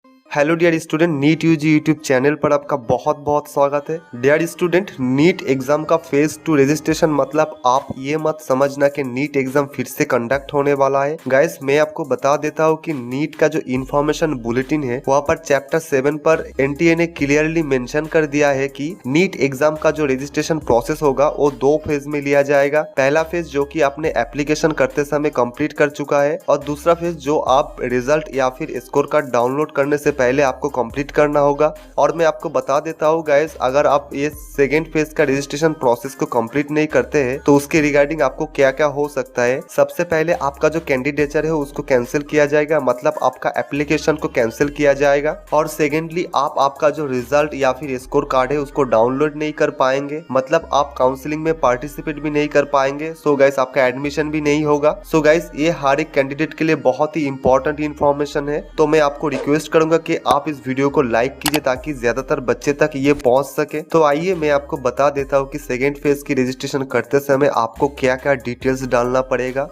Hello dear student, NEET UG YouTube channel पर आपका बहुत बहुत स्वागत है। डियर स्टूडेंट, नीट एग्जाम का फेज 2 रजिस्ट्रेशन मतलब आप ये मत समझना कि नीट एग्जाम फिर से कंडक्ट होने वाला है। गाइस, मैं आपको बता देता हूँ कि नीट का जो इन्फॉर्मेशन बुलेटिन है वहाँ पर चैप्टर 7 पर एनटीए ने क्लियरली मेंशन कर दिया है कि नीट एग्जाम का जो रजिस्ट्रेशन प्रोसेस होगा वो 2 फेज में लिया जाएगा। पहला फेज जो कि आपने एप्लीकेशन करते समय कंप्लीट कर चुका है, और दूसरा फेज जो आप रिजल्ट या फिर स्कोर कार्ड डाउनलोड करने से पहले आपको कंप्लीट करना होगा। और मैं आपको बता देता हूँ गाइस, अगर आप ये सेकेंड फेज का रजिस्ट्रेशन प्रोसेस को कंप्लीट नहीं करते हैं तो उसके रिगार्डिंग आपको क्या क्या हो सकता है। सबसे पहले आपका जो कैंडिडेचर है उसको कैंसिल किया जाएगा, मतलब आपका एप्लीकेशन को कैंसिल किया जाएगा। और सेकेंडली आपका जो रिजल्ट या फिर स्कोर कार्ड है उसको डाउनलोड नहीं कर पाएंगे, मतलब आप काउंसलिंग में पार्टिसिपेट भी नहीं कर पाएंगे। सो गाइस, आपका एडमिशन भी नहीं होगा। सो गाइस, ये हर एक कैंडिडेट के लिए बहुत ही इंपॉर्टेंट इन्फॉर्मेशन है। तो मैं आपको रिक्वेस्ट करूंगा कि आप इस वीडियो को लाइक कीजिए ताकि ज्यादातर बच्चे तक ये पहुंच सके। तो आइए मैं आपको बता देता हूँ कि सेकेंड फेज की रजिस्ट्रेशन करते समय आपको क्या क्या डिटेल्स डालना पड़ेगा।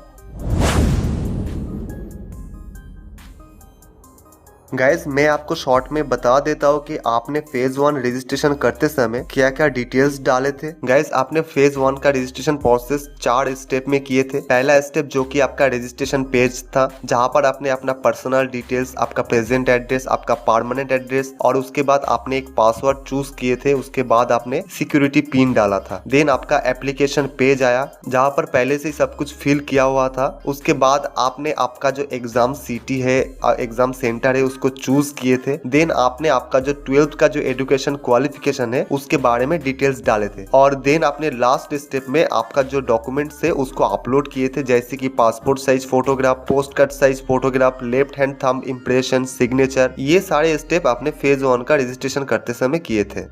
गाइस, मैं आपको शॉर्ट में बता देता हूँ कि आपने फेज 1 रजिस्ट्रेशन करते समय क्या क्या डिटेल्स डाले थे। गाइस, आपने फेज 1 का रजिस्ट्रेशन प्रोसेस 4 स्टेप में किए थे। पहला स्टेप जो कि आपका रजिस्ट्रेशन पेज था, जहां पर आपने अपना पर्सनल डिटेल्स, आपका प्रेजेंट एड्रेस, आपका परमानेंट एड्रेस और उसके बाद आपने एक पासवर्ड चूज किए थे। उसके बाद आपने सिक्योरिटी पिन डाला था। देन आपका एप्लीकेशन पेज आया जहां पर पहले से सब कुछ फिल किया हुआ था। उसके बाद आपने आपका जो एग्जाम सिटी है, एग्जाम सेंटर है, उसको चूज किए थे। देन आपने आपका जो 12th का जो एजुकेशन क्वालिफिकेशन है उसके बारे में डिटेल्स डाले थे। और देन आपने लास्ट स्टेप में आपका जो डॉक्यूमेंट्स है उसको अपलोड किए थे, जैसे कि passport size photograph, post card size photograph, left hand thumb impression, signature. ये सारे स्टेप आपने फेज 1 का रजिस्ट्रेशन करते समय किए थे।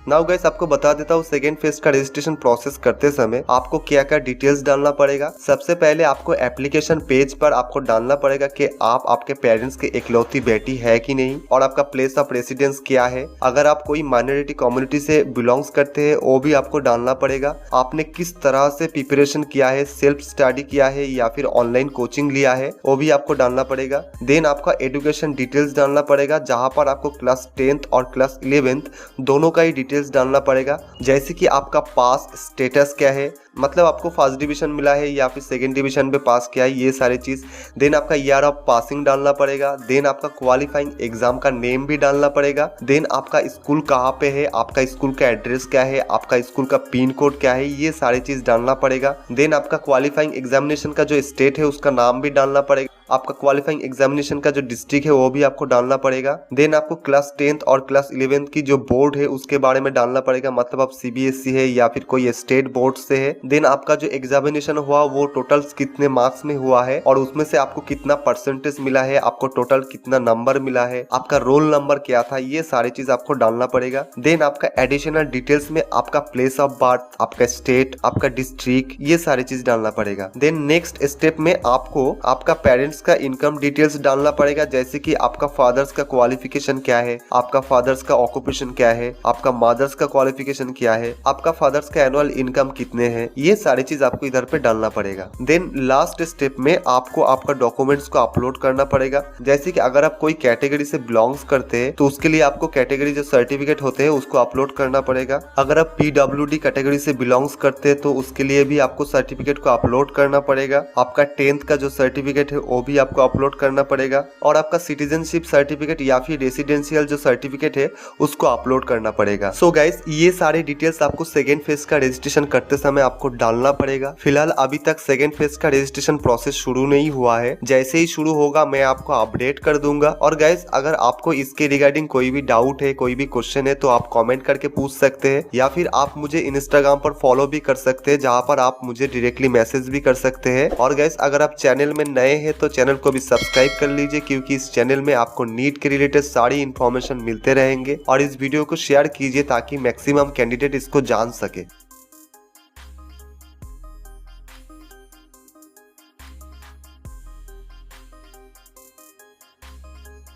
नाउ गाइस, आपको बता देता हूँ सेकेंड फेज का रजिस्ट्रेशन प्रोसेस करते समय आपको क्या क्या डिटेल्स डालना पड़ेगा। सबसे पहले आपको एप्लीकेशन पेज पर आपको डालना पड़ेगा कि आप आपके पेरेंट्स की इकलौती बेटी है कि नहीं, और आपका प्लेस ऑफ रेसिडेंस क्या है। अगर आप कोई माइनॉरिटी कम्युनिटी से बिलोंग्स करते हैं वो भी आपको डालना पड़ेगा। आपने किस तरह से प्रिपरेशन किया है, सेल्फ स्टडी किया है या फिर ऑनलाइन कोचिंग लिया है, वो भी आपको डालना पड़ेगा। देन आपका एजुकेशन डिटेल्स डालना पड़ेगा, जहां पर आपको क्लास 10th और क्लास 11th दोनों का ही डिटेल्स डालना पड़ेगा, जैसे कि आपका पास स्टेटस क्या है, मतलब आपको फर्स्ट डिवीजन मिला है या फिर सेकंड डिवीजन पे पास किया है, ये सारी चीज। देन आपका ईयर ऑफ पासिंग डालना पड़ेगा। देन आपका क्वालिफाइंग एग्जाम का नेम भी डालना पड़ेगा। देन आपका स्कूल कहाँ पे है, आपका स्कूल का एड्रेस क्या है, आपका स्कूल का पिन कोड क्या है, ये सारी चीज डालना पड़ेगा। देन आपका क्वालिफाइंग एग्जामिनेशन का जो स्टेट है उसका नाम भी डालना पड़ेगा। आपका क्वालिफाइंग एग्जामिनेशन का जो डिस्ट्रिक्ट है वो भी आपको डालना पड़ेगा। देन आपको क्लास 10th और क्लास 11th की जो बोर्ड है उसके बारे में डालना पड़ेगा, मतलब आप सीबीएसई है या फिर कोई स्टेट बोर्ड से है। देन आपका जो एग्जामिनेशन हुआ वो टोटल कितने मार्क्स में हुआ है और उसमें से आपको कितना परसेंटेज मिला है, आपको टोटल कितना नंबर मिला है, आपका रोल नंबर क्या था, ये सारी चीज आपको डालना पड़ेगा। देन आपका एडिशनल डिटेल्स में आपका प्लेस ऑफ बर्थ, आपका स्टेट, आपका डिस्ट्रिक्ट, ये सारी चीज डालना पड़ेगा। देन नेक्स्ट स्टेप में आपको आपका पेरेंट्स का इनकम डिटेल्स डालना पड़ेगा, जैसे कि आपका फादर्स का क्वालिफिकेशन क्या है, आपका फादर्स का ऑक्यूपेशन क्या है, आपका मदर्स का क्वालिफिकेशन क्या है, आपका फादर्स का एनुअल इनकम कितने हैं, ये सारी चीज आपको इधर पे डालना पड़ेगा। देन लास्ट स्टेप में आपको आपका डॉक्यूमेंट्स को अपलोड करना पड़ेगा, जैसे कि अगर आप कोई कैटेगरी से बिलोंग्स करते हैं तो उसके लिए आपको कैटेगरी जो सर्टिफिकेट होते हैं उसको अपलोड करना पड़ेगा। अगर आप पीडब्ल्यूडी कैटेगरी से बिलोंग्स करते हैं तो उसके लिए भी आपको सर्टिफिकेट को अपलोड करना पड़ेगा। आपका 10th का जो सर्टिफिकेट है वो भी आपको अपलोड करना पड़ेगा, और आपका सिटीजनशिप सर्टिफिकेट या फिर रेसिडेंशियल जो सर्टिफिकेट है उसको अपलोड करना पड़ेगा। सो गाइस, ये सारे डिटेल्स आपको सेकेंड फेज का रजिस्ट्रेशन करते समय आपको डालना पड़ेगा। फिलहाल अभी तक सेकेंड फेज का रजिस्ट्रेशन प्रोसेस शुरू नहीं हुआ है, जैसे ही शुरू होगा मैं आपको अपडेट कर दूंगा। और गाइस, अगर आपको इसके रिगार्डिंग कोई भी डाउट है, कोई भी क्वेश्चन है तो आप कमेंट करके पूछ सकते हैं, या फिर आप मुझे इंस्टाग्राम पर फॉलो भी कर सकते हैं, जहां पर आप मुझे डायरेक्टली मैसेज भी कर सकते हैं। और गाइस, अगर आप चैनल में नए हैं तो चैनल को भी सब्सक्राइब कर लीजिए, क्योंकि इस चैनल में आपको नीट के रिलेटेड सारी इन्फॉर्मेशन मिलते रहेंगे। और इस वीडियो को शेयर कीजिए ताकि मैक्सिमम कैंडिडेट इसको जान सके।